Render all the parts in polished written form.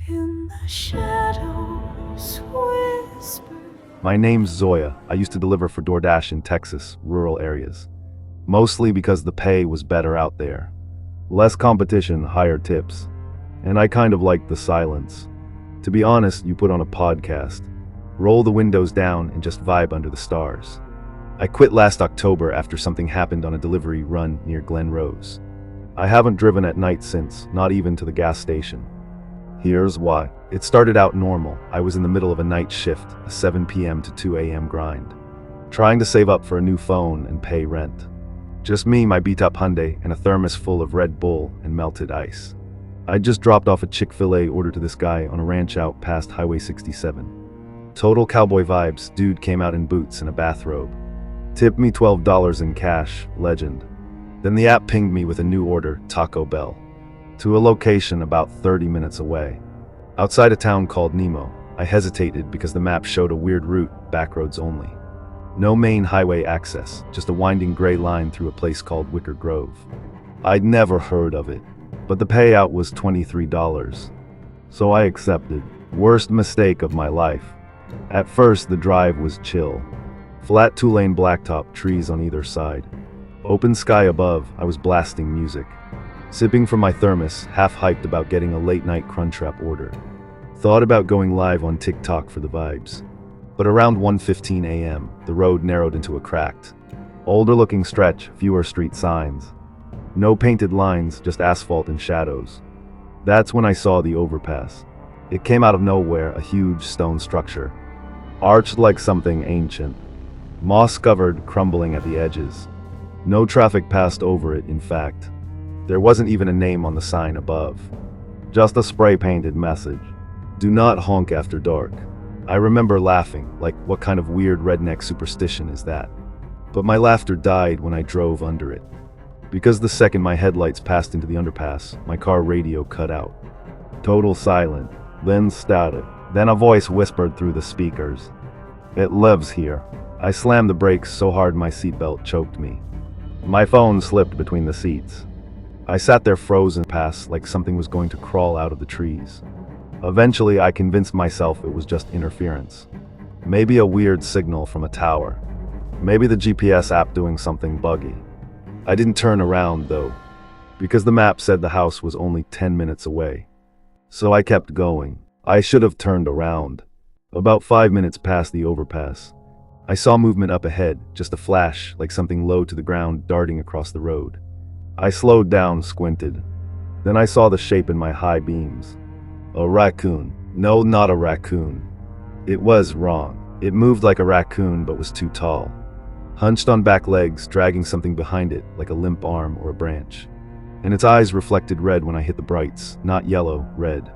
In the shadows whisper. My name's Zoya. I used to deliver for DoorDash in Texas, rural areas. Mostly because the pay was better out there. Less competition, higher tips. And I kind of liked the silence. To be honest, you put on a podcast, roll the windows down and just vibe under the stars. I quit last October after something happened on a delivery run near Glen Rose. I haven't driven at night since, not even to the gas station. Here's why. It started out normal. I was in the middle of a night shift, a 7 p.m. to 2 a.m. grind. Trying to save up for a new phone and pay rent. Just me, my beat-up Hyundai, and a thermos full of Red Bull and melted ice. I just dropped off a Chick-fil-A order to this guy on a ranch out past Highway 67. Total cowboy vibes. Dude came out in boots and a bathrobe. Tipped me $12 in cash, legend. Then the app pinged me with a new order, Taco Bell. To a location about 30 minutes away. Outside a town called Nemo. I hesitated because the map showed a weird route, backroads only. No main highway access, just a winding gray line through a place called Wicker Grove. I'd never heard of it, but the payout was $23. So I accepted. Worst mistake of my life. At first, the drive was chill. Flat two-lane blacktop, trees on either side. Open sky above, I was blasting music. Sipping from my thermos, half hyped about getting a late-night Crunchwrap order. Thought about going live on TikTok for the vibes. But around 1:15 a.m., the road narrowed into a cracked, older-looking stretch, fewer street signs. No painted lines, just asphalt and shadows. That's when I saw the overpass. It came out of nowhere, a huge stone structure. Arched like something ancient. Moss-covered, crumbling at the edges. No traffic passed over it, in fact. There wasn't even a name on the sign above. Just a spray-painted message. Do not honk after dark. I remember laughing, like what kind of weird redneck superstition is that? But my laughter died when I drove under it. Because the second my headlights passed into the underpass, my car radio cut out. Total silent, then static. Then a voice whispered through the speakers. It lives here. I slammed the brakes so hard my seatbelt choked me. My phone slipped between the seats. I sat there frozen past like something was going to crawl out of the trees. Eventually, I convinced myself it was just interference. Maybe a weird signal from a tower. Maybe the GPS app doing something buggy. I didn't turn around, though, because the map said the house was only 10 minutes away. So I kept going. I should have turned around. About 5 minutes past the overpass, I saw movement up ahead, just a flash, like something low to the ground darting across the road. I slowed down, squinted. Then I saw the shape in my high beams. A raccoon. No, not a raccoon. It was wrong. It moved like a raccoon but was too tall. Hunched on back legs, dragging something behind it, like a limp arm or a branch. And its eyes reflected red when I hit the brights, not yellow, red.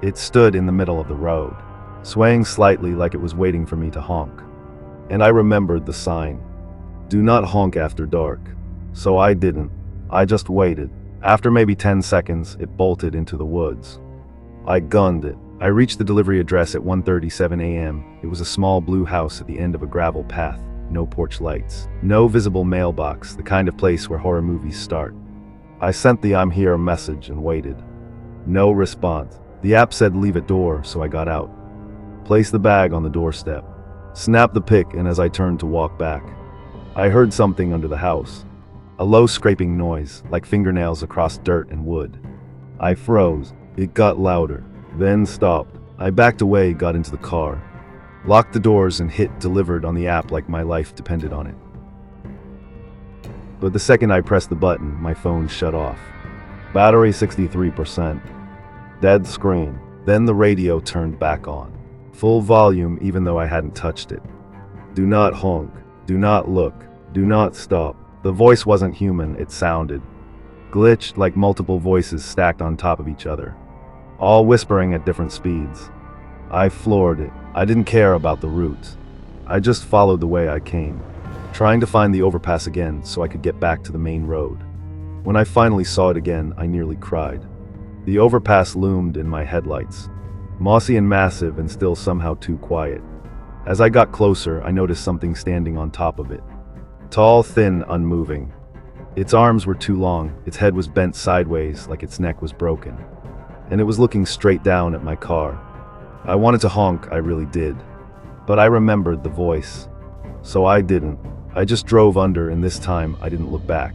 It stood in the middle of the road, swaying slightly like it was waiting for me to honk. And I remembered the sign. Do not honk after dark. So I didn't. I just waited. After maybe 10 seconds, it bolted into the woods. I gunned it. I reached the delivery address at 1:37 a.m. It was a small blue house at the end of a gravel path. No porch lights. No visible mailbox, the kind of place where horror movies start. I sent the "I'm here" message and waited. No response. The app said leave at door, so I got out. Placed the bag on the doorstep. Snapped the pic, and as I turned to walk back, I heard something under the house. A low scraping noise, like fingernails across dirt and wood. I froze. It got louder, then stopped. I backed away, got into the car, locked the doors and hit delivered on the app like my life depended on it. But the second I pressed the button, my phone shut off. Battery 63%. Dead screen. Then the radio turned back on. Full volume even though I hadn't touched it. Do not honk. Do not look. Do not stop. The voice wasn't human, it sounded glitched like multiple voices stacked on top of each other, all whispering at different speeds. I floored it. I didn't care about the route. I just followed the way I came, trying to find the overpass again so I could get back to the main road. When I finally saw it again, I nearly cried. The overpass loomed in my headlights, mossy and massive and still somehow too quiet. As I got closer, I noticed something standing on top of it. Tall, thin, unmoving. Its arms were too long, its head was bent sideways like its neck was broken. and it was looking straight down at my car. I wanted to honk, I really did. But I remembered the voice. So I didn't. I just drove under, and this time I didn't look back.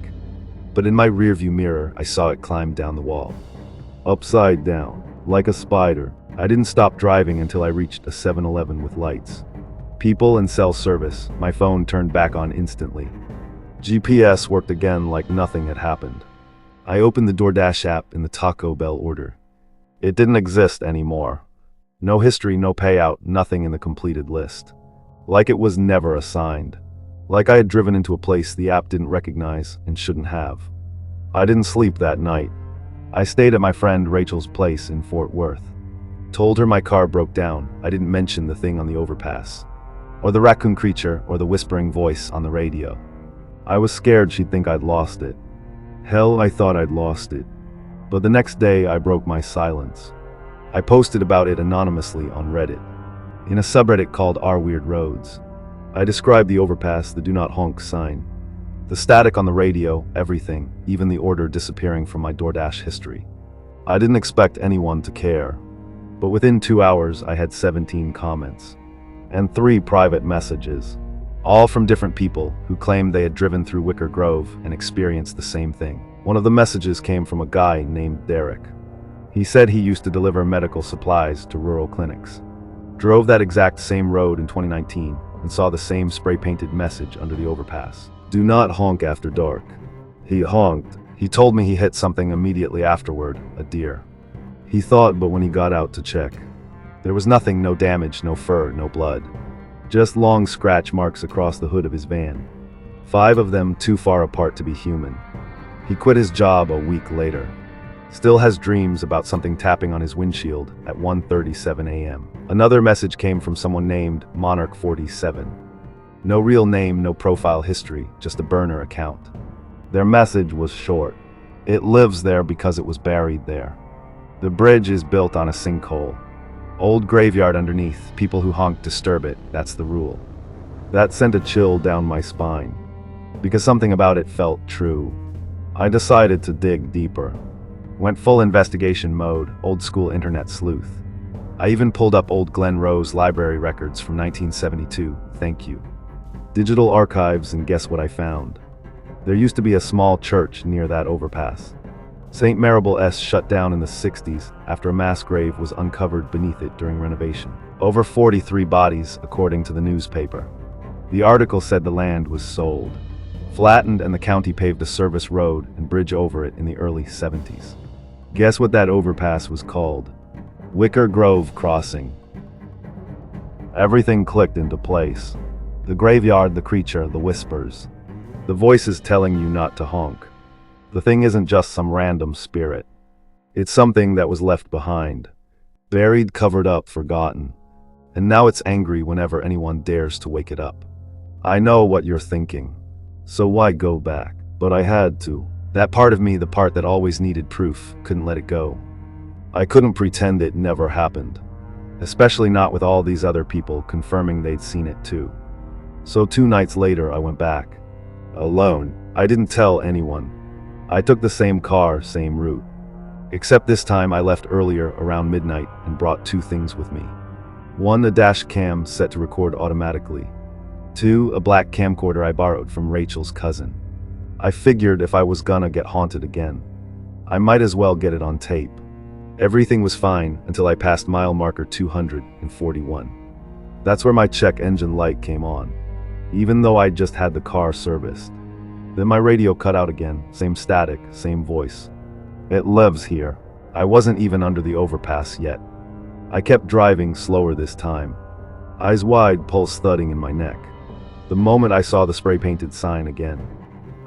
But in my rearview mirror, I saw it climb down the wall. Upside down, like a spider. I didn't stop driving until I reached a 7-Eleven with lights. People and cell service. My phone turned back on instantly. GPS worked again like nothing had happened. I opened the DoorDash app in the Taco Bell order. It didn't exist anymore. No history, no payout, nothing in the completed list. Like it was never assigned. Like I had driven into a place the app didn't recognize and shouldn't have. I didn't sleep that night. I stayed at my friend Rachel's place in Fort Worth. Told her my car broke down. I didn't mention the thing on the overpass, or the raccoon creature, or the whispering voice on the radio. I was scared she'd think I'd lost it. Hell, I thought I'd lost it. But the next day I broke my silence. I posted about it anonymously on Reddit, in a subreddit called Our Weird Roads. I described the overpass, the do not honk sign, the static on the radio, everything, even the order disappearing from my DoorDash history. I didn't expect anyone to care, but within 2 hours I had 17 comments, and 3 private messages, all from different people who claimed they had driven through Wicker Grove and experienced the same thing. One of the messages came from a guy named Derek. He said he used to deliver medical supplies to rural clinics. Drove that exact same road in 2019 and saw the same spray-painted message under the overpass. Do not honk after dark. He honked. He told me he hit something immediately afterward, a deer. He thought, but when he got out to check, there was nothing, no damage, no fur, no blood. Just long scratch marks across the hood of his van. 5 of them too far apart to be human. He quit his job a week later. Still has dreams about something tapping on his windshield at 1:37 a.m. Another message came from someone named Monarch47. No real name, no profile history, just a burner account. Their message was short. It lives there because it was buried there. The bridge is built on a sinkhole. Old graveyard underneath, people who honk disturb it, that's the rule. That sent a chill down my spine, because something about it felt true. I decided to dig deeper. Went full investigation mode, old school internet sleuth. I even pulled up old Glen Rose library records from 1972, thank you. Digital archives, and guess what I found? There used to be a small church near that overpass. St. Maribel S. shut down in the 60s after a mass grave was uncovered beneath it during renovation. Over 43 bodies, according to the newspaper. The article said the land was sold, flattened, and the county paved a service road and bridge over it in the early 70s. Guess what that overpass was called? Wicker Grove Crossing. Everything clicked into place. The graveyard, the creature, the whispers. The voices telling you not to honk. The thing isn't just some random spirit. It's something that was left behind. Buried, covered up, forgotten. And now it's angry whenever anyone dares to wake it up. I know what you're thinking. So why go back? But I had to. That part of me, the part that always needed proof, couldn't let it go. I couldn't pretend it never happened. Especially not with all these other people confirming they'd seen it too. So 2 nights later I went back. Alone. I didn't tell anyone. I took the same car, same route. Except this time I left earlier, around midnight, and brought 2 things with me. 1, a dash cam set to record automatically. 2, a black camcorder I borrowed from Rachel's cousin. I figured if I was gonna get haunted again, I might as well get it on tape. Everything was fine until I passed mile marker 241. That's where my check engine light came on, even though I just had the car serviced. Then my radio cut out again, same static, same voice. It lives here. I wasn't even under the overpass yet. I kept driving slower this time, eyes wide, pulse thudding in my neck. The moment I saw the spray-painted sign again,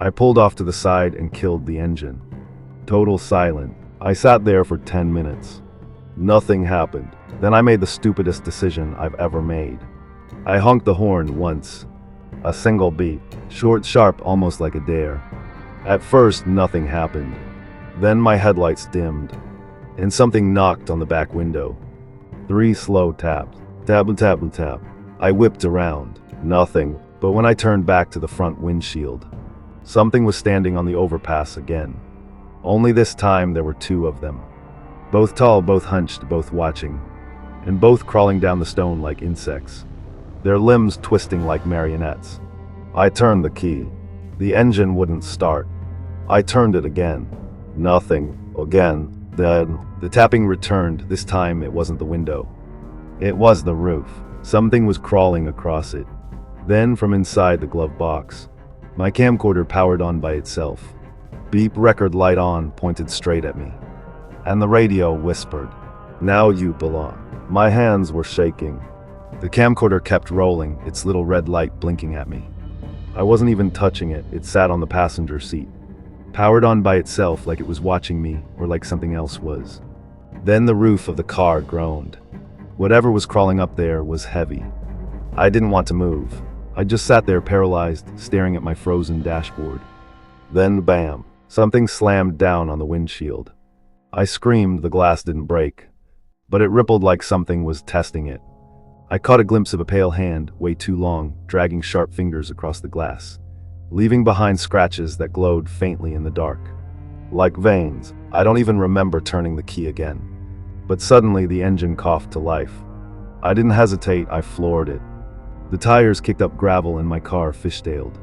I pulled off to the side and killed the engine. Total silent. I sat there for 10 minutes. Nothing happened. Then I made the stupidest decision I've ever made. I honked the horn once. A single beep. Short, sharp, almost like a dare. At first, nothing happened. Then my headlights dimmed, and something knocked on the back window. 3 slow taps. Tap, tap, tap. I whipped around. Nothing. But when I turned back to the front windshield, something was standing on the overpass again. Only this time there were 2 of them. Both tall, both hunched, both watching, and both crawling down the stone like insects, their limbs twisting like marionettes. I turned the key. The engine wouldn't start. I turned it again. Nothing. Again. Then the tapping returned. This time it wasn't the window. It was the roof. Something was crawling across it. Then from inside the glove box, my camcorder powered on by itself. Beep, record light on, pointed straight at me. And the radio whispered, "Now you belong." My hands were shaking. The camcorder kept rolling, its little red light blinking at me. I wasn't even touching it. It sat on the passenger seat, powered on by itself, like it was watching me, or like something else was. Then the roof of the car groaned. Whatever was crawling up there was heavy. I didn't want to move. I just sat there paralyzed, staring at my frozen dashboard. Then bam, something slammed down on the windshield. I screamed. The glass didn't break, but it rippled like something was testing it. I caught a glimpse of a pale hand, way too long, dragging sharp fingers across the glass, leaving behind scratches that glowed faintly in the dark, like veins. I don't even remember turning the key again. But suddenly the engine coughed to life. I didn't hesitate, I floored it. The tires kicked up gravel and my car fishtailed.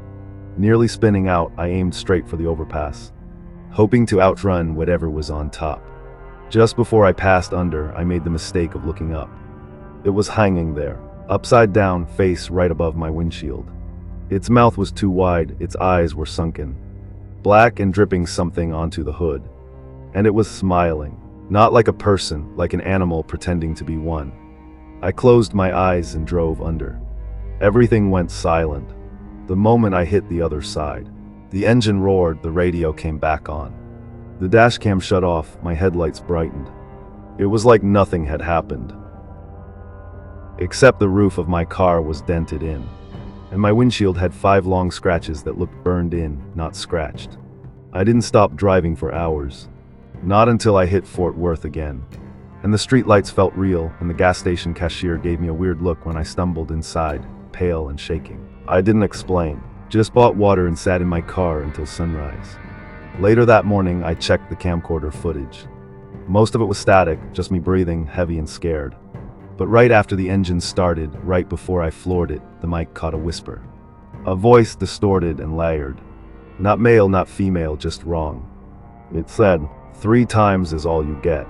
Nearly spinning out, I aimed straight for the overpass, hoping to outrun whatever was on top. Just before I passed under, I made the mistake of looking up. It was hanging there, upside down, face right above my windshield. Its mouth was too wide, its eyes were sunken, black and dripping something onto the hood. And it was smiling, not like a person, like an animal pretending to be one. I closed my eyes and drove under. Everything went silent. The moment I hit the other side, the engine roared, the radio came back on. The dash cam shut off, my headlights brightened. It was like nothing had happened. Except the roof of my car was dented in, and my windshield had 5 long scratches that looked burned in, not scratched. I didn't stop driving for hours. Not until I hit Fort Worth again. And the streetlights felt real, and the gas station cashier gave me a weird look when I stumbled inside, pale and shaking. I didn't explain, just bought water and sat in my car until sunrise. Later that morning, I checked the camcorder footage. Most of it was static, just me breathing, heavy and scared. But right after the engine started, right before I floored it, the mic caught a whisper. A voice distorted and layered. Not male, not female, just wrong. It said, 3 times is all you get.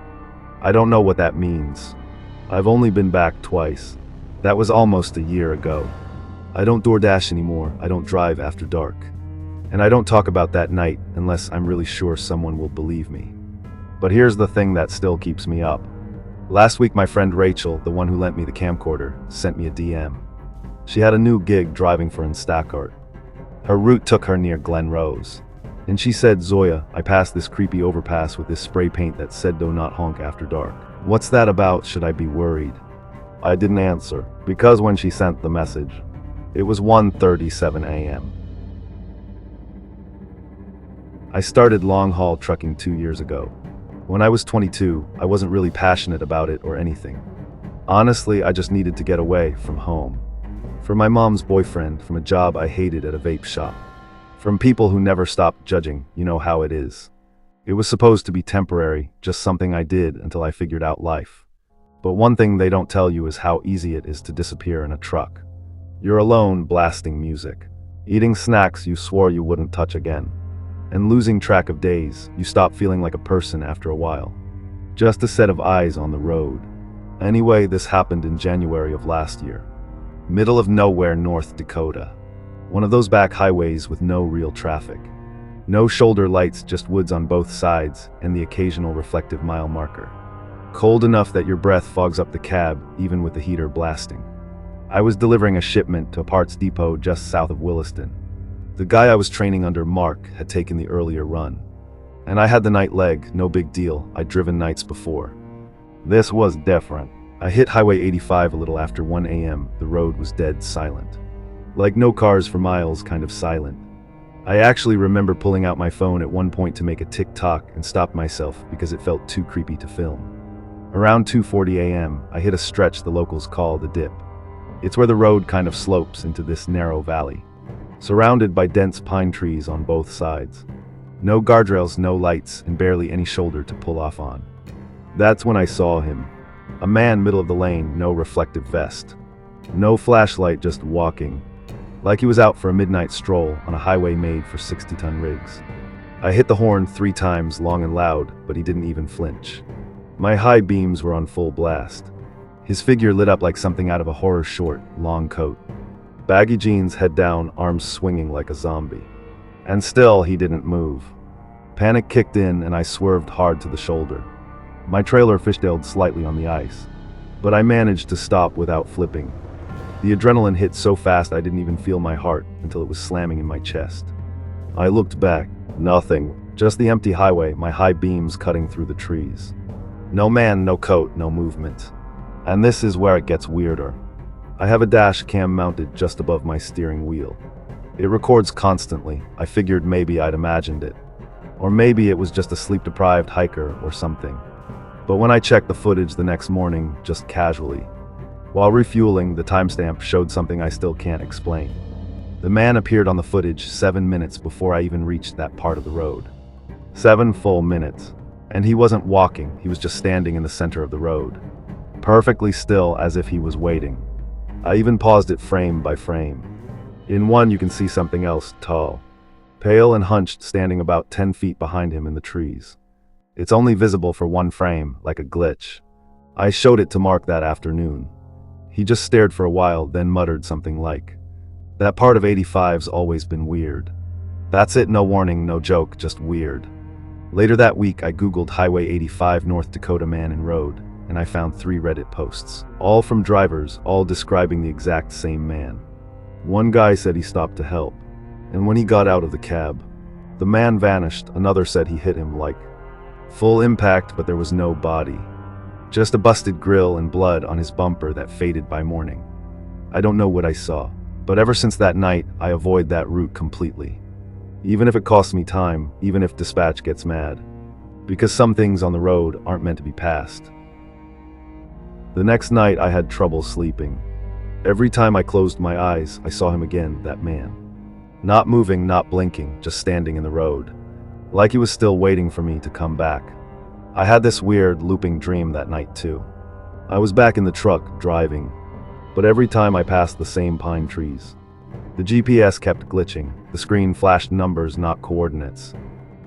I don't know what that means. I've only been back twice. That was almost a year ago. I don't DoorDash anymore, I don't drive after dark. And I don't talk about that night unless I'm really sure someone will believe me. But here's the thing that still keeps me up. Last week my friend Rachel, the one who lent me the camcorder, sent me a DM. She had a new gig driving for Instacart. Her route took her near Glen Rose. And she said, "Zoya, I passed this creepy overpass with this spray paint that said do not honk after dark. What's that about? Should I be worried?" I didn't answer, because when she sent the message, it was 1:37 a.m. I started long-haul trucking 2 years ago. When I was 22, I wasn't really passionate about it or anything. Honestly, I just needed to get away from home. From my mom's boyfriend, from a job I hated at a vape shop. From people who never stopped judging, you know how it is. It was supposed to be temporary, just something I did until I figured out life. But one thing they don't tell you is how easy it is to disappear in a truck. You're alone, blasting music, eating snacks you swore you wouldn't touch again, and losing track of days. You stop feeling like a person after a while. Just a set of eyes on the road. Anyway, this happened in January of last year. Middle of nowhere, North Dakota. One of those back highways with no real traffic. No shoulder lights, just woods on both sides, and the occasional reflective mile marker. Cold enough that your breath fogs up the cab, even with the heater blasting. I was delivering a shipment to a parts depot just south of Williston. The guy I was training under, Mark, had taken the earlier run. And I had the night leg, no big deal, I'd driven nights before. This was different. I hit Highway 85 a little after 1 a.m. The road was dead silent. Like no cars for miles, kind of silent. I actually remember pulling out my phone at one point to make a TikTok and stopped myself because it felt too creepy to film. Around 2:40 a.m., I hit a stretch the locals call the dip. It's where the road kind of slopes into this narrow valley, surrounded by dense pine trees on both sides. No guardrails, no lights, and barely any shoulder to pull off on. That's when I saw him. A man middle of the lane, no reflective vest. No flashlight, just walking. Like he was out for a midnight stroll on a highway made for 60-ton rigs. I hit the horn 3 times, long and loud, but he didn't even flinch. My high beams were on full blast. His figure lit up like something out of a horror short, long coat. Baggy jeans, head down, arms swinging like a zombie. And still, he didn't move. Panic kicked in and I swerved hard to the shoulder. My trailer fishtailed slightly on the ice, but I managed to stop without flipping. The adrenaline hit so fast I didn't even feel my heart until it was slamming in my chest. I looked back. Nothing. Just the empty highway, my high beams cutting through the trees. No man, no coat, no movement. And this is where it gets weirder. I have a dash cam mounted just above my steering wheel. It records constantly. I figured maybe I'd imagined it. Or maybe it was just a sleep-deprived hiker or something. But when I checked the footage the next morning, just casually, while refueling, the timestamp showed something I still can't explain. The man appeared on the footage 7 minutes before I even reached that part of the road. 7 full minutes. And he wasn't walking, he was just standing in the center of the road. Perfectly still, as if he was waiting. I even paused it frame by frame. In one you can see something else, tall. Pale and hunched, standing about 10 feet behind him in the trees. It's only visible for 1 frame, like a glitch. I showed it to Mark that afternoon. He just stared for a while, then muttered something like, "That part of 85's always been weird." That's it, no warning, no joke, just weird. Later that week, I googled Highway 85 North Dakota man and road, and I found 3 Reddit posts, all from drivers, all describing the exact same man. One guy said he stopped to help, and when he got out of the cab, the man vanished. Another said he hit him like full impact, but there was no body. Just a busted grill and blood on his bumper that faded by morning. I don't know what I saw, but ever since that night, I avoid that route completely. Even if it costs me time, even if dispatch gets mad. Because some things on the road aren't meant to be passed. The next night, I had trouble sleeping. Every time I closed my eyes, I saw him again, that man. Not moving, not blinking, just standing in the road. Like he was still waiting for me to come back. I had this weird, looping dream that night too. I was back in the truck, driving. But every time I passed the same pine trees, the GPS kept glitching. The screen flashed numbers, not coordinates.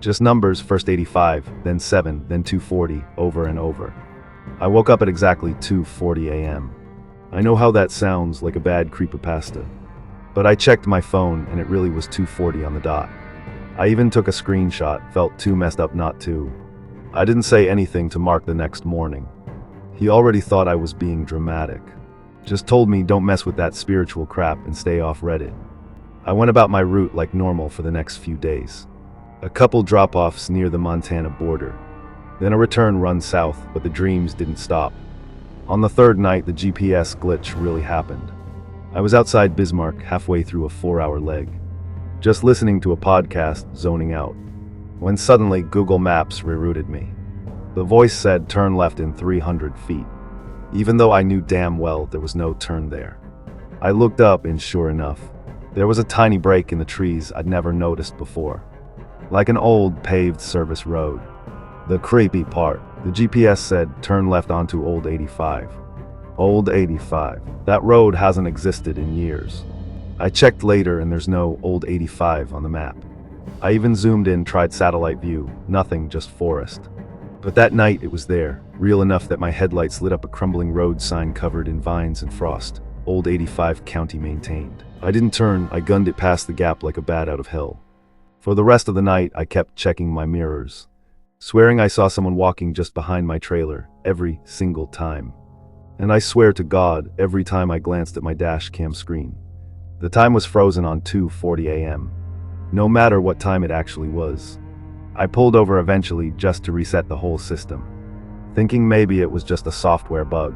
Just numbers, first 85, then 7, then 240, over and over. I woke up at exactly 2:40 a.m. I know how that sounds, like a bad creepypasta. But I checked my phone and it really was 2:40 on the dot. I even took a screenshot, felt too messed up not to. I didn't say anything to Mark the next morning. He already thought I was being dramatic. Just told me don't mess with that spiritual crap and stay off Reddit. I went about my route like normal for the next few days. A couple drop-offs near the Montana border. Then a return run south, but the dreams didn't stop. On the 3rd night, the GPS glitch really happened. I was outside Bismarck, halfway through a 4-hour leg, just listening to a podcast, zoning out, when suddenly Google Maps rerouted me. The voice said turn left in 300 feet, even though I knew damn well there was no turn there. I looked up and sure enough, there was a tiny break in the trees I'd never noticed before, like an old paved service road. The creepy part, the GPS said turn left onto Old 85. Old 85. That road hasn't existed in years. I checked later and there's no Old 85 on the map. I even zoomed in, tried satellite view, nothing, just forest. But that night it was there, real enough that my headlights lit up a crumbling road sign covered in vines and frost. Old 85 county maintained. I didn't turn, I gunned it past the gap like a bat out of hell. For the rest of the night I kept checking my mirrors, swearing I saw someone walking just behind my trailer, every single time. And I swear to God, every time I glanced at my dash cam screen, the time was frozen on 2:40 a.m. No matter what time it actually was. I pulled over eventually just to reset the whole system, thinking maybe it was just a software bug.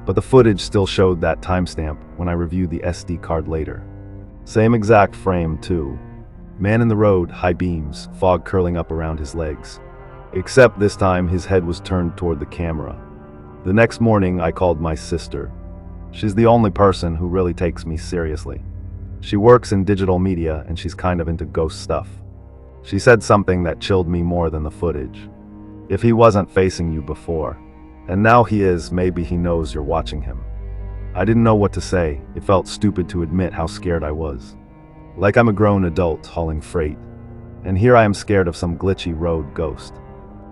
But the footage still showed that timestamp when I reviewed the SD card later. Same exact frame too. Man in the road, high beams, fog curling up around his legs. Except this time his head was turned toward the camera. The next morning I called my sister. She's the only person who really takes me seriously. She works in digital media and she's kind of into ghost stuff. She said something that chilled me more than the footage. If he wasn't facing you before, and now he is, maybe he knows you're watching him. I didn't know what to say. It felt stupid to admit how scared I was. Like I'm a grown adult hauling freight, and here I am scared of some glitchy road ghost.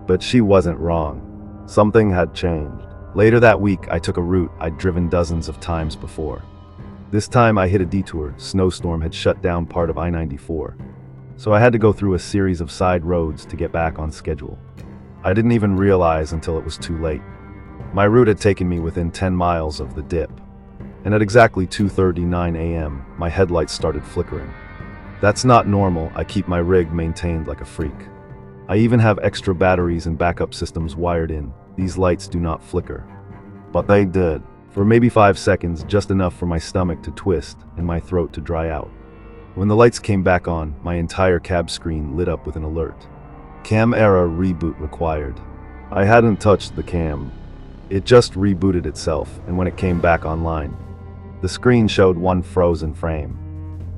But she wasn't wrong. Something had changed. Later that week, I took a route I'd driven dozens of times before. This time I hit a detour. Snowstorm had shut down part of I-94. So I had to go through a series of side roads to get back on schedule. I didn't even realize until it was too late. My route had taken me within 10 miles of the dip. And at exactly 2:39 a.m., my headlights started flickering. That's not normal. I keep my rig maintained like a freak. I even have extra batteries and backup systems wired in. These lights do not flicker. But they did. For maybe 5 seconds, just enough for my stomach to twist and my throat to dry out. When the lights came back on, my entire cab screen lit up with an alert. Cam error reboot required. I hadn't touched the cam. It just rebooted itself, and when it came back online, the screen showed one frozen frame.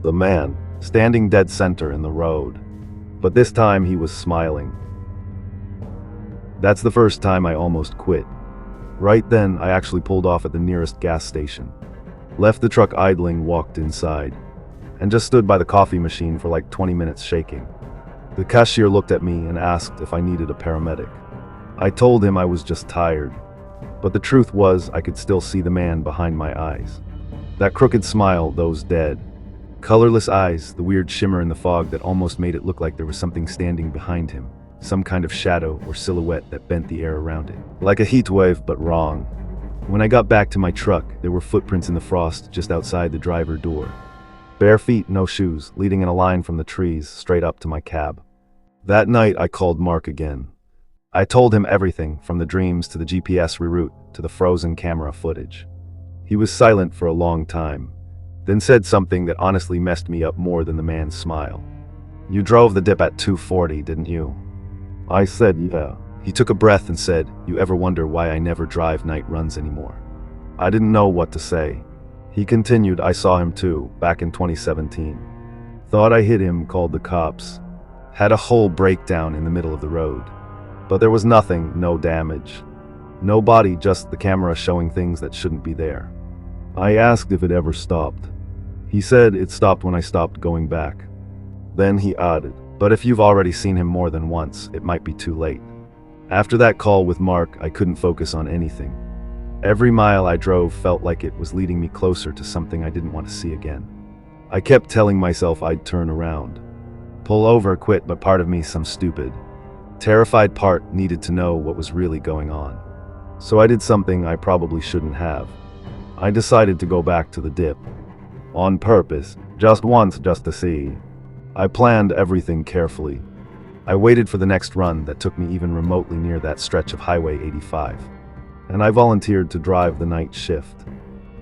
The man, standing dead center in the road. But this time he was smiling. That's the first time I almost quit. Right then, I actually pulled off at the nearest gas station. Left the truck idling, walked inside, and just stood by the coffee machine for like 20 minutes shaking. The cashier looked at me and asked if I needed a paramedic. I told him I was just tired. But the truth was, I could still see the man behind my eyes. That crooked smile, those dead, colorless eyes, the weird shimmer in the fog that almost made it look like there was something standing behind him. Some kind of shadow or silhouette that bent the air around it. Like a heat wave, but wrong. When I got back to my truck, there were footprints in the frost just outside the driver door. Bare feet, no shoes, leading in a line from the trees straight up to my cab. That night, I called Mark again. I told him everything, from the dreams to the GPS reroute to the frozen camera footage. He was silent for a long time, then said something that honestly messed me up more than the man's smile. "You drove the dip at 2:40, didn't you?" I said, "Yeah." He took a breath and said, "You ever wonder why I never drive night runs anymore?" I didn't know what to say. He continued, "I saw him too, back in 2017. Thought I hit him, called the cops. Had a whole breakdown in the middle of the road. But there was nothing, no damage. No body, just the camera showing things that shouldn't be there." I asked if it ever stopped. He said it stopped when I stopped going back. Then he added, "But if you've already seen him more than once, it might be too late." After that call with Mark, I couldn't focus on anything. Every mile I drove felt like it was leading me closer to something I didn't want to see again. I kept telling myself I'd turn around. Pull over, quit, but part of me, some stupid, terrified part, needed to know what was really going on. So I did something I probably shouldn't have. I decided to go back to the dip. On purpose, just once, just to see. I planned everything carefully. I waited for the next run that took me even remotely near that stretch of Highway 85. And I volunteered to drive the night shift.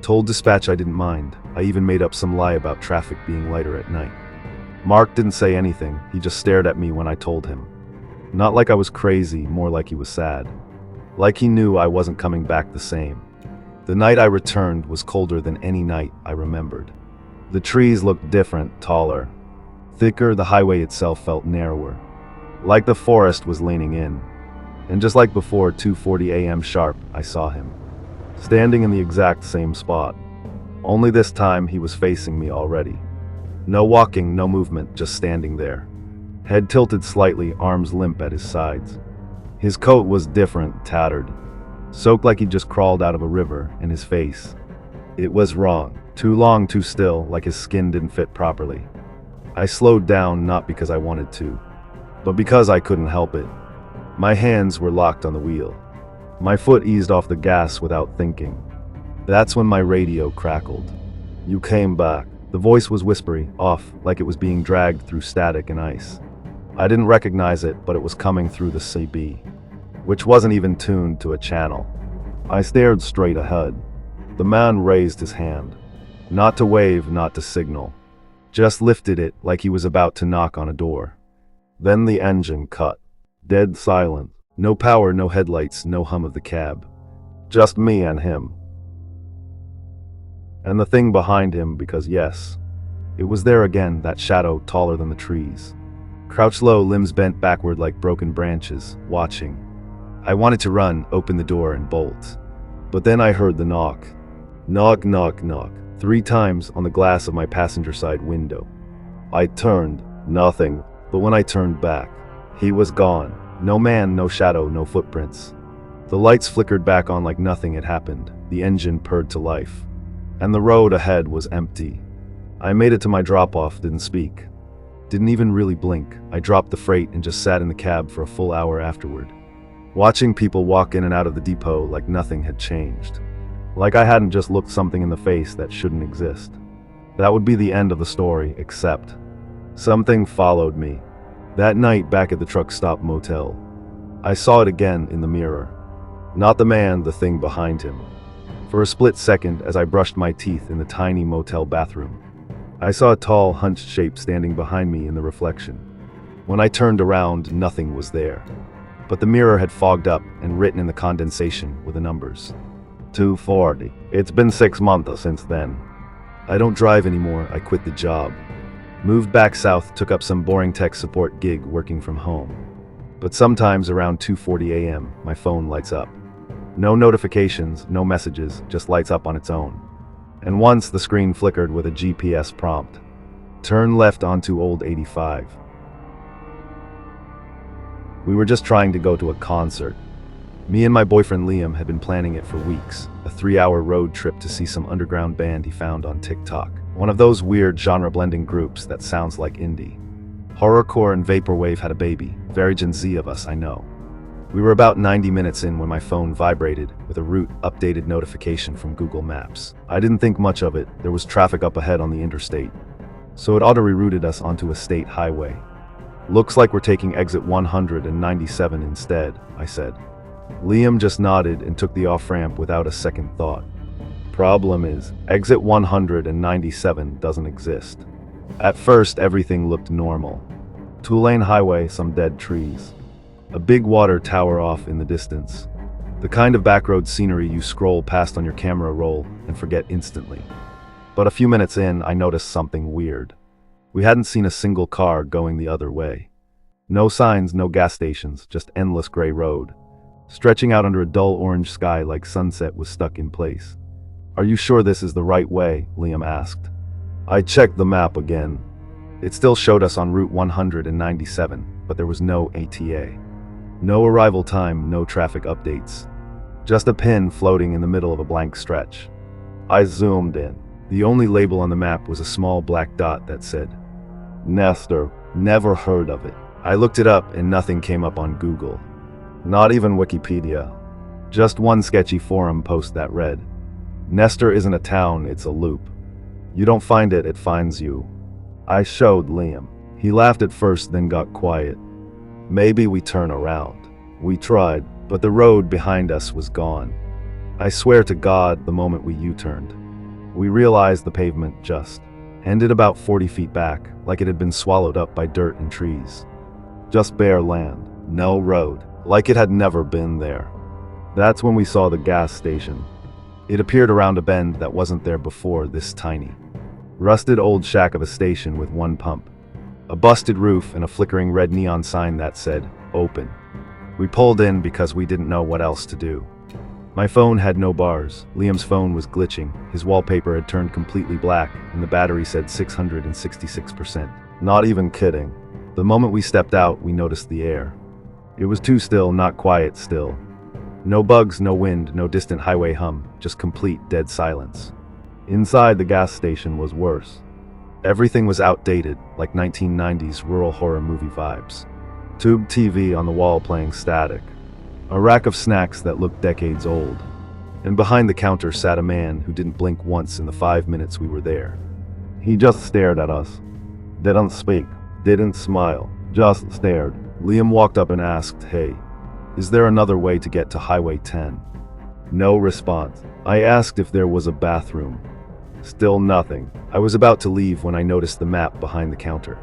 Told dispatch I didn't mind. I even made up some lie about traffic being lighter at night. Mark didn't say anything. He just stared at me when I told him. Not like I was crazy, more like he was sad. Like he knew I wasn't coming back the same. The night I returned was colder than any night I remembered. The trees looked different, taller. Thicker, the highway itself felt narrower. Like the forest was leaning in. And just like before, 2:40 a.m. sharp, I saw him. Standing in the exact same spot. Only this time he was facing me already. No walking, no movement, just standing there. Head tilted slightly, arms limp at his sides. His coat was different, tattered. Soaked like he'd just crawled out of a river, and his face. It was wrong. Too long, too still, like his skin didn't fit properly. I slowed down, not because I wanted to, but because I couldn't help it. My hands were locked on the wheel. My foot eased off the gas without thinking. That's when my radio crackled. "You came back." The voice was whispery, off, like it was being dragged through static and ice. I didn't recognize it, but it was coming through the CB, which wasn't even tuned to a channel. I stared straight ahead. The man raised his hand. Not to wave, not to signal. Just lifted it like he was about to knock on a door. Then the engine cut. Dead silent. No power, no headlights, no hum of the cab. Just me and him. And the thing behind him, because yes, it was there again, that shadow taller than the trees. Crouched low, limbs bent backward like broken branches, watching. I wanted to run, open the door, and bolt. But then I heard the knock. Knock, knock, knock. 3 times on the glass of my passenger side window. I turned. Nothing. But when I turned back, he was gone. No man, no shadow, no footprints. The lights flickered back on like nothing had happened. The engine purred to life. And the road ahead was empty. I made it to my drop-off, didn't speak. Didn't even really blink. I dropped the freight and just sat in the cab for a full hour afterward, watching people walk in and out of the depot like nothing had changed. Like I hadn't just looked something in the face that shouldn't exist. That would be the end of the story, except something followed me. That night back at the truck stop motel, I saw it again in the mirror. Not the man, the thing behind him. For a split second, as I brushed my teeth in the tiny motel bathroom, I saw a tall, hunched shape standing behind me in the reflection. When I turned around, nothing was there. But the mirror had fogged up and written in the condensation were the numbers. 240. It's been 6 months since then. I don't drive anymore, I quit the job. Moved back south, took up some boring tech support gig working from home. But sometimes around 2:40 a.m., my phone lights up. No notifications, no messages, just lights up on its own. And once the screen flickered with a GPS prompt. Turn left onto Old 85. We were just trying to go to a concert. Me and my boyfriend Liam had been planning it for weeks, a 3-hour road trip to see some underground band he found on TikTok. One of those weird genre-blending groups that sounds like indie. Horrorcore and Vaporwave had a baby, very Gen Z of us, I know. We were about 90 minutes in when my phone vibrated with a route updated notification from Google Maps. I didn't think much of it, there was traffic up ahead on the interstate. So it auto-rerouted us onto a state highway. Looks like we're taking exit 197 instead, I said. Liam just nodded and took the off-ramp without a second thought. Problem is, exit 197 doesn't exist. At first, everything looked normal. 2-lane highway, some dead trees. A big water tower off in the distance. The kind of backroad scenery you scroll past on your camera roll and forget instantly. But a few minutes in, I noticed something weird. We hadn't seen a single car going the other way. No signs, no gas stations, just endless gray road. Stretching out under a dull orange sky like sunset was stuck in place. Are you sure this is the right way? Liam asked. I checked the map again. It still showed us on Route 197, but there was no ATA. No arrival time, no traffic updates. Just a pin floating in the middle of a blank stretch. I zoomed in. The only label on the map was a small black dot that said, Nestor. Never heard of it. I looked it up and nothing came up on Google. Not even Wikipedia. Just one sketchy forum post that read, Nestor isn't a town, it's a loop. You don't find it, it finds you. I showed Liam. He laughed at first, then got quiet. Maybe we turn around. We tried, but the road behind us was gone. I swear to God, the moment we U-turned, we realized the pavement just ended about 40 feet back, like it had been swallowed up by dirt and trees. Just bare land, no road, like it had never been there. That's when we saw the gas station. It appeared around a bend that wasn't there before, this tiny, rusted old shack of a station with one pump, a busted roof and a flickering red neon sign that said, open. We pulled in because we didn't know what else to do. My phone had no bars, Liam's phone was glitching, his wallpaper had turned completely black, and the battery said 666%. Not even kidding. The moment we stepped out, we noticed the air. It was too still, not quiet still. No bugs, no wind, no distant highway hum, just complete dead silence. Inside the gas station was worse. Everything was outdated, like 1990s rural horror movie vibes. Tube TV on the wall playing static. A rack of snacks that looked decades old. And behind the counter sat a man who didn't blink once in the 5 minutes we were there. He just stared at us. Didn't speak, didn't smile, just stared. Liam walked up and asked, hey, is there another way to get to Highway 10? No response. I asked if there was a bathroom. Still nothing. I was about to leave when I noticed the map behind the counter.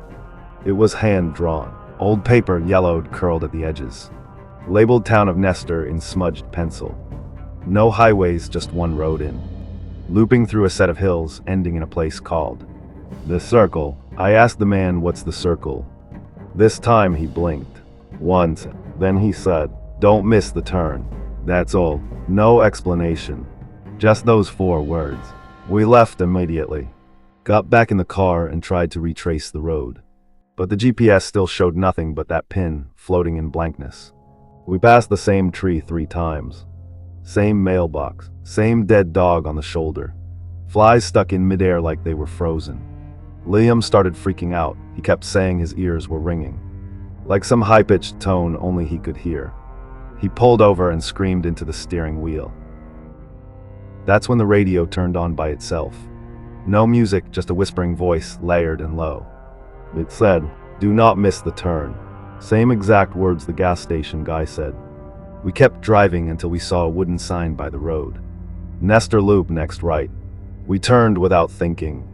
It was hand-drawn. Old paper, yellowed, curled at the edges. Labeled Town of Nestor in smudged pencil. No highways, just one road in. Looping through a set of hills, ending in a place called The Circle. I asked the man, what's the circle? This time he blinked. Once, then he said, Don't miss the turn. That's all. No explanation. Just those 4 words. We left immediately. Got back in the car and tried to retrace the road. But the GPS still showed nothing but that pin floating in blankness. We passed the same tree 3 times. Same mailbox. Same dead dog on the shoulder. Flies stuck in midair like they were frozen. Liam started freaking out. He kept saying his ears were ringing. Like some high-pitched tone only he could hear. He pulled over and screamed into the steering wheel. That's when the radio turned on by itself. No music, just a whispering voice, layered and low. It said, "Do not miss the turn." Same exact words the gas station guy said. We kept driving until we saw a wooden sign by the road. Nestor Loop next right. We turned without thinking.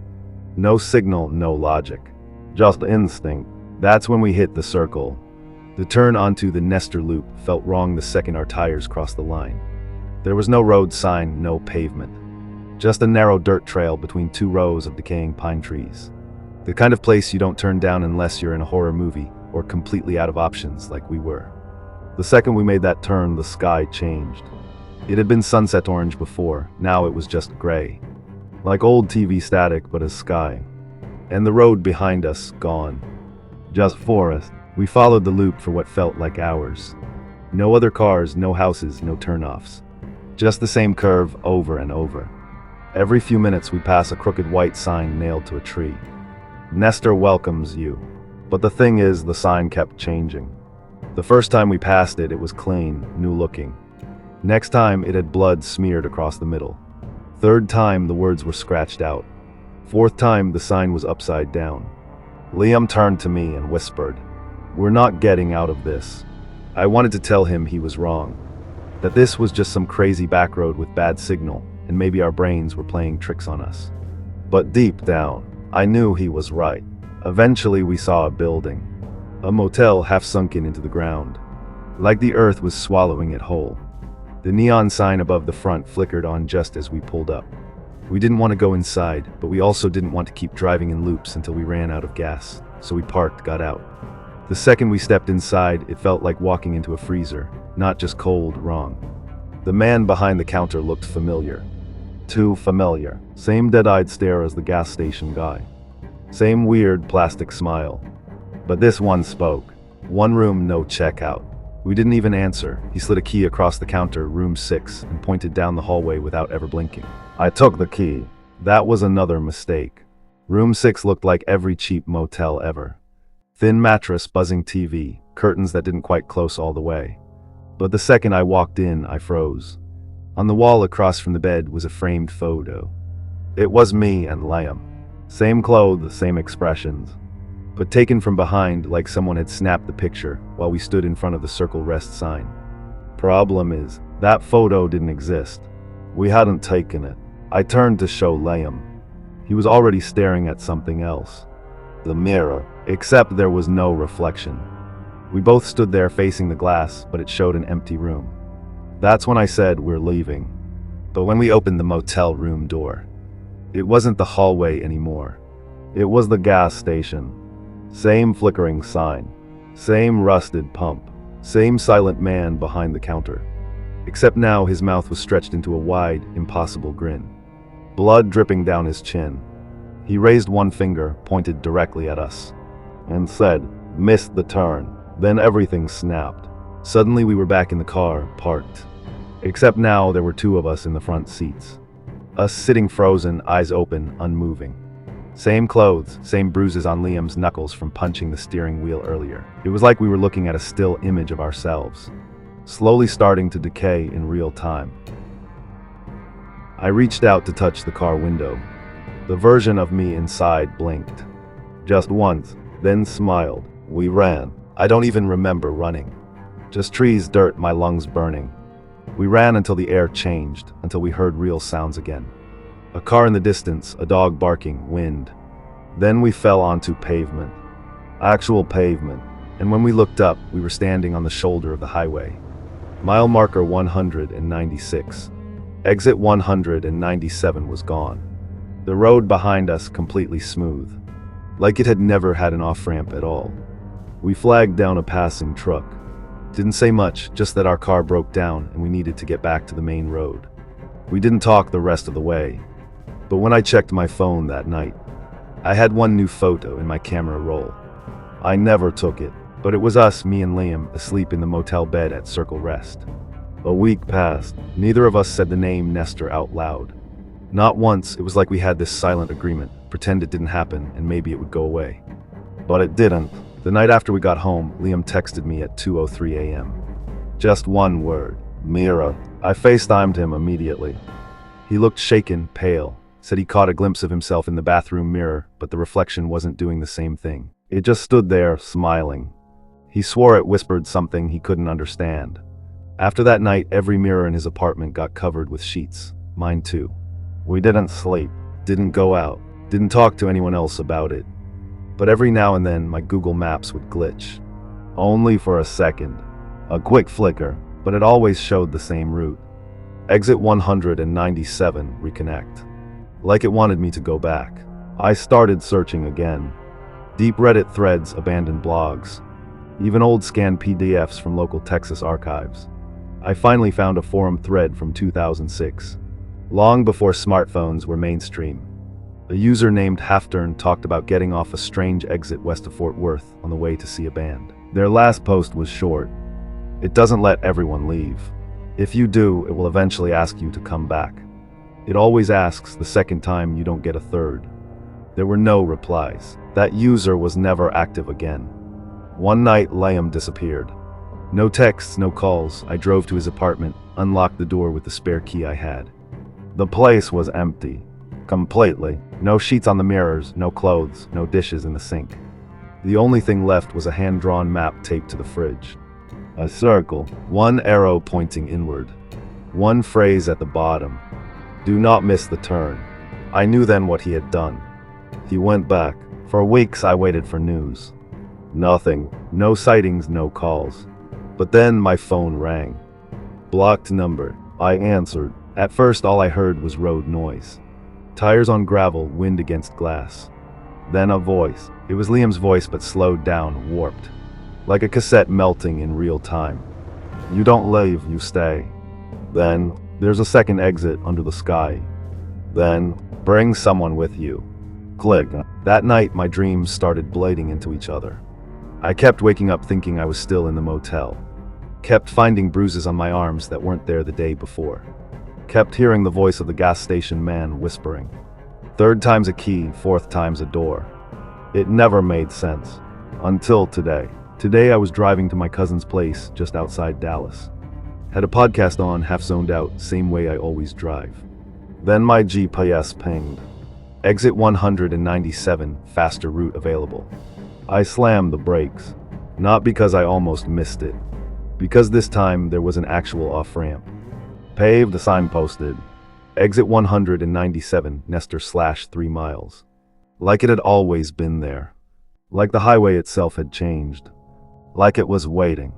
No signal, no logic. Just instinct. That's when we hit the circle. The turn onto the Nestor Loop felt wrong the second our tires crossed the line. There was no road sign, no pavement. Just a narrow dirt trail between 2 rows of decaying pine trees. The kind of place you don't turn down unless you're in a horror movie or completely out of options like we were. The second we made that turn, the sky changed. It had been sunset orange before, now it was just gray. Like old TV static, but as sky. And the road behind us, gone. Just forest. We followed the loop for what felt like hours. No other cars, no houses, no turnoffs. Just the same curve over and over. Every few minutes we pass a crooked white sign nailed to a tree. Nestor welcomes you. But the thing is, the sign kept changing. The first time we passed it, it was clean, new looking. Next time, it had blood smeared across the middle. Third time, the words were scratched out. Fourth time, the sign was upside down. Liam turned to me and whispered, "We're not getting out of this." I wanted to tell him he was wrong. That this was just some crazy back road with bad signal, and maybe our brains were playing tricks on us. But deep down, I knew he was right. Eventually we saw a building. A motel half sunken into the ground. Like the earth was swallowing it whole. The neon sign above the front flickered on just as we pulled up. We didn't want to go inside, but we also didn't want to keep driving in loops until we ran out of gas, so we parked, got out. The second we stepped inside, it felt like walking into a freezer, not just cold, wrong. The man behind the counter looked familiar. Too familiar. Same dead-eyed stare as the gas station guy. Same weird plastic smile. But this one spoke. One room, no checkout. We didn't even answer. He slid a key across the counter, room 6, and pointed down the hallway without ever blinking. I took the key. That was another mistake. Room 6 looked like every cheap motel ever. Thin mattress, buzzing TV, curtains that didn't quite close all the way. But the second I walked in, I froze. On the wall across from the bed was a framed photo. It was me and Liam. Same clothes, same expressions. But taken from behind like someone had snapped the picture while we stood in front of the circle rest sign. Problem is, that photo didn't exist. We hadn't taken it. I turned to show Liam. He was already staring at something else. The mirror. Except there was no reflection. We both stood there facing the glass, but it showed an empty room. That's when I said we're leaving. But when we opened the motel room door, it wasn't the hallway anymore. It was the gas station. Same flickering sign. Same rusted pump. Same silent man behind the counter. Except now his mouth was stretched into a wide, impossible grin. Blood dripping down his chin. He raised one finger, pointed directly at us, and said, "Missed the turn." Then everything snapped. Suddenly we were back in the car, parked. Except now there were 2 of us in the front seats. Us sitting frozen, eyes open, unmoving. Same clothes, same bruises on Liam's knuckles from punching the steering wheel earlier. It was like we were looking at a still image of ourselves, slowly starting to decay in real time. I reached out to touch the car window. The version of me inside blinked. Just once, then smiled. We ran. I don't even remember running. Just trees, dirt, my lungs burning. We ran until the air changed, until we heard real sounds again. A car in the distance, a dog barking, wind. Then we fell onto pavement. Actual pavement. And when we looked up, we were standing on the shoulder of the highway. Mile marker 196. Exit 197 was gone. The road behind us completely smooth. Like it had never had an off-ramp at all. We flagged down a passing truck. Didn't say much, just that our car broke down and we needed to get back to the main road. We didn't talk the rest of the way. But when I checked my phone that night, I had one new photo in my camera roll. I never took it, but it was us, me and Liam, asleep in the motel bed at Circle Rest. A week passed. Neither of us said the name Nestor out loud. Not once. It was like we had this silent agreement, pretend it didn't happen and maybe it would go away. But it didn't. The night after we got home, Liam texted me at 2:03 a.m. Just one word: Mira. I FaceTimed him immediately. He looked shaken, pale, said he caught a glimpse of himself in the bathroom mirror, but the reflection wasn't doing the same thing. It just stood there, smiling. He swore it whispered something he couldn't understand. After that night, every mirror in his apartment got covered with sheets. Mine too. We didn't sleep, didn't go out, didn't talk to anyone else about it. But every now and then, my Google Maps would glitch. Only for a second. A quick flicker, but it always showed the same route. Exit 197, reconnect. Like it wanted me to go back. I started searching again. Deep Reddit threads, abandoned blogs, even old scanned PDFs from local Texas archives. I finally found a forum thread from 2006, long before smartphones were mainstream. A user named Halftern talked about getting off a strange exit west of Fort Worth on the way to see a band. Their last post was short. It doesn't let everyone leave. If you do, it will eventually ask you to come back. It always asks the second time, you don't get a third. There were no replies. That user was never active again. One night, Liam disappeared. No texts, no calls. I drove to his apartment, unlocked the door with the spare key I had. The place was empty. Completely. No sheets on the mirrors, no clothes, no dishes in the sink. The only thing left was a hand-drawn map taped to the fridge. A circle, one arrow pointing inward. One phrase at the bottom: do not miss the turn. I knew then what he had done. He went back. For weeks I waited for news. Nothing. No sightings, no calls. But then my phone rang. Blocked number. I answered. At first all I heard was road noise. Tires on gravel, wind against glass. Then a voice. It was Liam's voice, but slowed down, warped. Like a cassette melting in real time. You don't leave, you stay. Then, there's a second exit under the sky. Then, bring someone with you. Click. That night, my dreams started bleeding into each other. I kept waking up thinking I was still in the motel. Kept finding bruises on my arms that weren't there the day before. Kept hearing the voice of the gas station man whispering. Third time's a key, fourth time's a door. It never made sense. Until today. Today I was driving to my cousin's place just outside Dallas. Had a podcast on, half zoned out, same way I always drive. Then my GPS pinged. Exit 197, faster route available. I slammed the brakes. Not because I almost missed it. Because this time there was an actual off-ramp. Paved, the sign posted. Exit 197, Nestor /3 miles. Like it had always been there. Like the highway itself had changed. Like it was waiting.